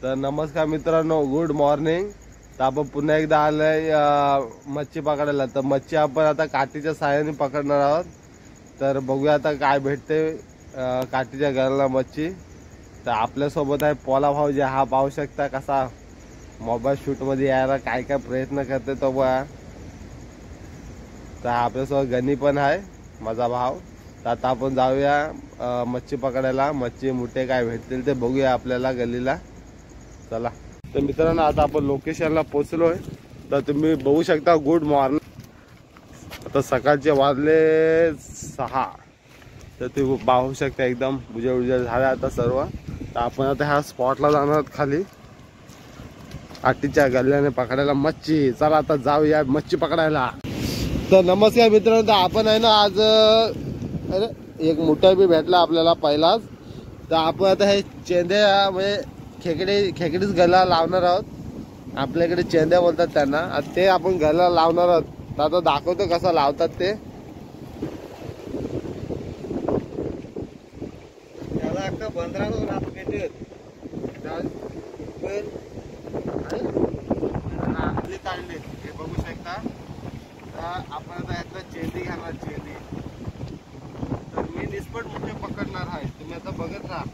तर नमस्कार मित्रांनो, गुड मॉर्निंग। तर आपण पुन्हा एकदा आलोय मच्छी पकडायला। तर मच्छी आपण आता काठीच्या साहाय्याने पकडणार आहोत। तर बघूया आता काय भेटते काठीच्या गळ्याला मच्छी। तर आपल्यासोबत आहे पोला भाऊ, जे हा पाहू शकता कसा मोबाईल शूट मध्ये यायला काय काय प्रयत्न करते तो बघा। तर आपल्यासोबत गणी पण आहे, माझा भाव। तर आता आपण जाऊया मच्छी पकडायला। मच्छी मोठे काय भेटतील ते बघूया आपल्याला गलीला। चला। तर मित्रांनो, आता आपण लोकेशनला पोहोचलोय। तर तुम्ही बघू शकता, गुड मॉर्निंग। आता सकाळचे वाजले 6। तर तुम्ही पाहू शकता एकदम उजेड झाले आता सर्व। तर आपण आता ह्या स्पॉटला जाणार आहोत खाली काठीच्या गल्ल्याने पकडायला मच्छी। चला आता जाऊया मच्छी पकडायला। तर नमस्कार मित्रांनो, तर आपण आहे ना आज अरे एक मोठा बी भेटला आपल्याला पहिलाच। तर आपण आता हे चेंद्या म्हणजे खेकडीच गला लावणार आहोत। आपल्याकडे चेंद्या बोलतात त्यांना। ते आपण गला लावणार आहोत। तर आता दाखवतो कसं लावतात ते। त्याला अख्खा बंदरानं लाभ भेटत आपली काढले हे बघू शकता। आपण आता यातला चेंदी घालणार, चेंदी। तर मी निस्पट मोठे पकडणार आहे, तुम्ही आता बघत राहा।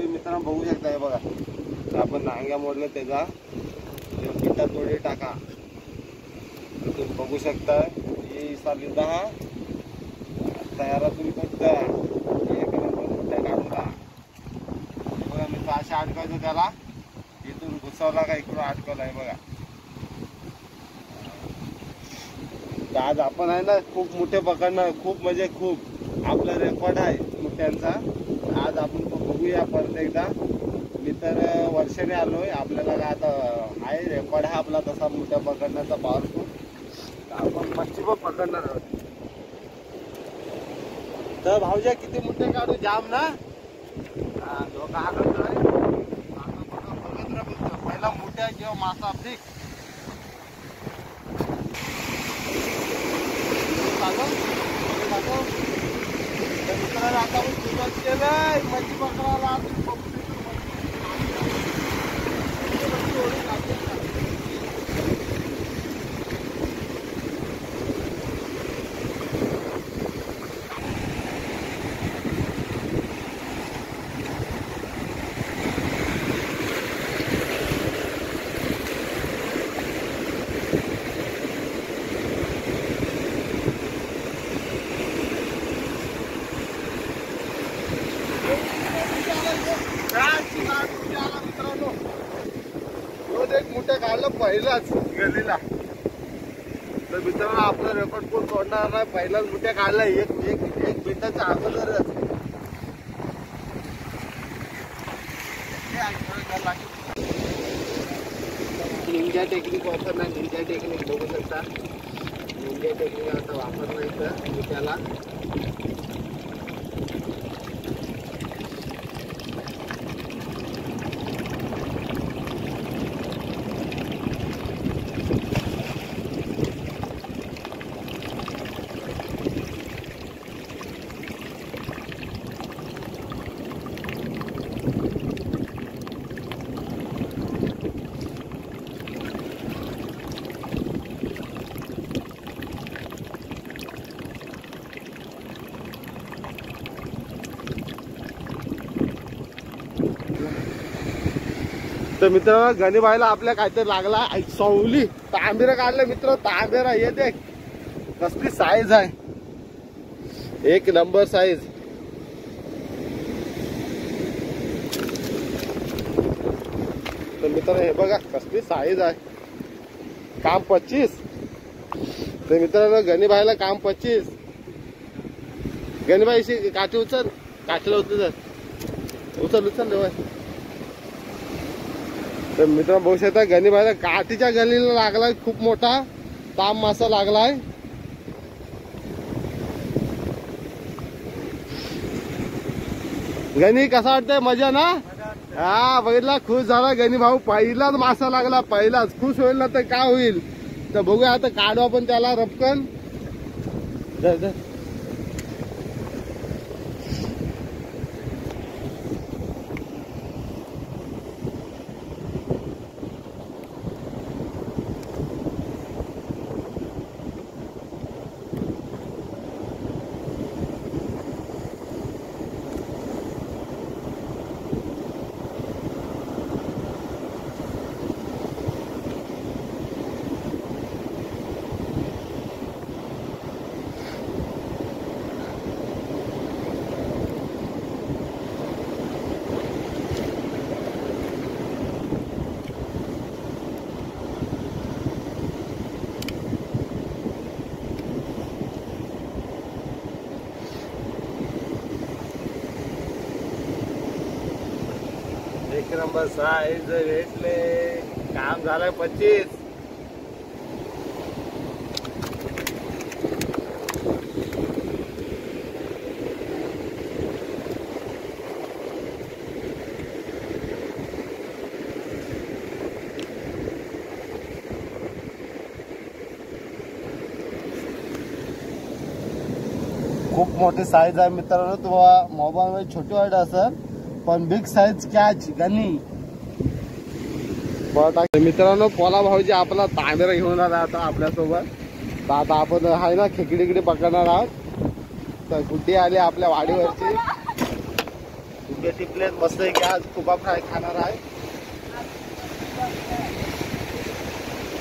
मित्रांनो बघू शकता, हे बघा। तर आपण नांग्या मोडलं त्याचा पिठा थोडी टाका। तुम्ही बघू शकता ही साली 10 तयारातून फक्त एक नंबर मोठ्या काढूला। बघा मी अशा अडकायचं त्याला, इथून घुसवला का इकडून अडकवला आहे बघा। तर आज आपण आहे ना खूप मोठे पकडणार, खूप म्हणजे खूप आपला रेकॉर्ड आहे मोठ्यांचा। आज आपण बघूया परत एकदा। मी तर वर्षाने आलोय, आपल्याला आता आहे रेकॉर्ड आहे आपला तसा मोठ्या पकडण्याचा पॉवरफुल। आपण मच्छी पण पकडणार आहोत। तर भाऊजा किती मोठे काढू, जाम ना? लोक आगतोय बघत राहा, पहिला मोठ्या किंवा मासा फिक मित्रांनो आता आपण सुरुवात केलंय मच्छी पकडायला। मित्रांनो रोज एक मोठ्या काढलं पहिलाच गलीला। तर मित्रांनो आपलं रेकॉर्ड कोण तोडणार नाही, पहिलाच मोठ्या काढला एक मिनिटाच्या अगोदरच। निंजा टेक्निक वापरणार, निंजा टेक्निक बघू शकता। निंजा टेक्निक आता वापरणार मोठ्याला। तर मित्रांनो गणीबाईला आपल्या काहीतरी लागला सवली तांबेरा काढलं मित्र। तांबेरा हे देख कसली साईज आहे, एक नंबर साईज। तर मित्रांनो हे बघा कसली साईज आहे, काम 25। तर मित्रांनो गणीबाईला काम 25। गणीबाईशी काठी उचल, काठीला उचल उचल उचल। तर मित्रांनो बघू शकता गणीबाईला काठीच्या गलीला लागलाय खूप मोठा ताम मासा लागलाय। गणी कसा वाटतंय, मजा ना? हा बघितला, खुश झाला गणी भाऊ. पहिलाच मासा लागला, पहिलाच. खुश होईल ना तर काय होईल. तर बघूया आता, काढू आपण त्याला रपकन. धर, धर. एक नंबर साईज भेटले. काम झालंय 25. खूप मोठी साईज आहे मित्रांनो. तुम्हाला मोबाईल मध्ये छोटी वाटत असेल, पण बिग साईज कॅच गणी. मित्रांनो, पोला भाऊजी आपला तांबेरा घेऊन आला आता आपल्यासोबत. तर आता आपण आहे ना खेकडीकडे पकडणार आहोत. तर गुड्डी आली आपल्या वाडीवरची. गुड्डे टिपलेत मस्त की आज कुबा फ्राय खाणार आहे.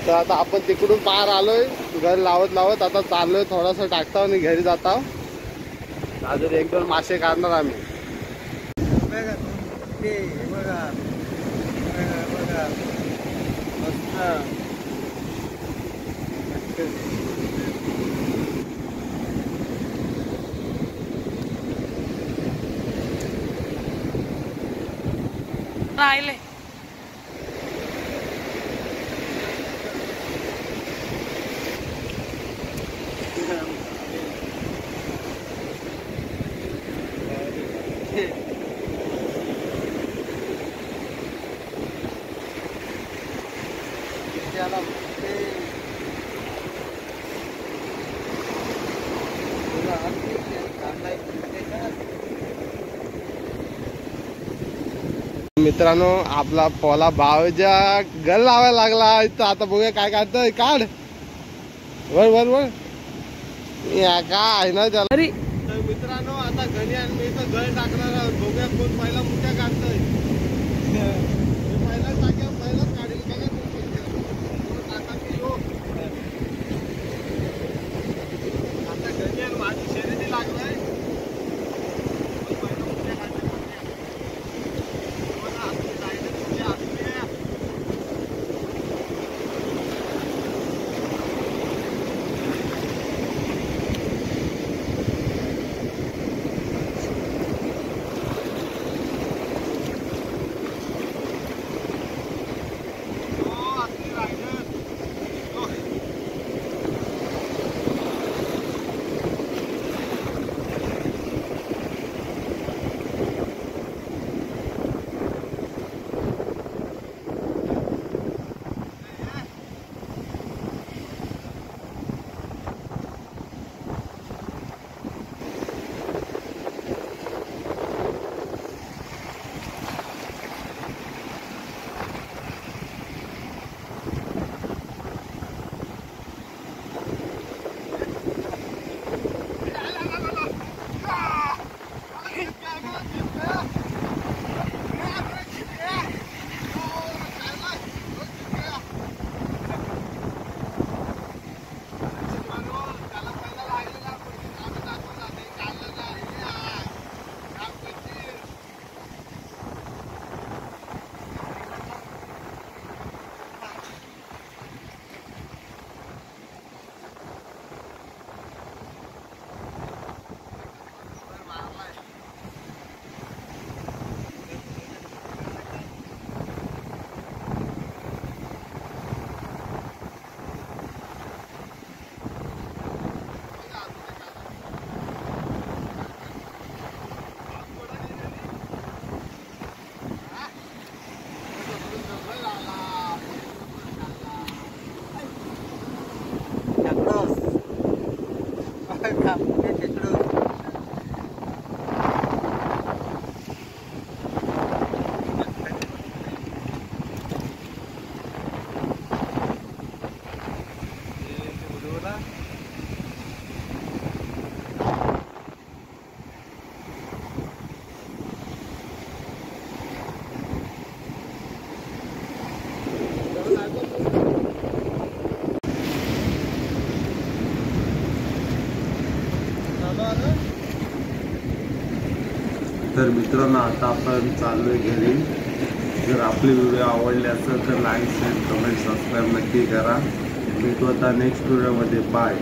तर आता आपण तिकडून पार आलोय, घर लावत लावत आता चाललोय. थोडासा टाकता आणि घरी जाता. अजून 1-2 मासे काढणार आम्ही. बघा ते बघा बघा बघा मस्त. राहिले मित्रांनो, आपला पोला भावजा गल लावायला लागला. इथं आता बघूया काय काढतोय. काढ वर वर वर. या काय आहे ना त्याला. अरे तर मित्रांनो, आता घरी आणि मी इथं गळ टाकणार आहोत. बघूया कोण पहिला मुठ्या काढतोय. पहिलाच टाक्या पहिलाच काढेल. काय टाका की हो. आता घरी आणि माझी शर्यती लागलाय. ते तिकडं तर मित्रांनो आता आपण चाललोय घरी. जर आपली व्हिडिओ आवडली असेल तर लाईक शेअर कमेंट सबस्क्राईब नक्की करा. भेटू आता नेक्स्ट व्हिडिओमध्ये. बाय.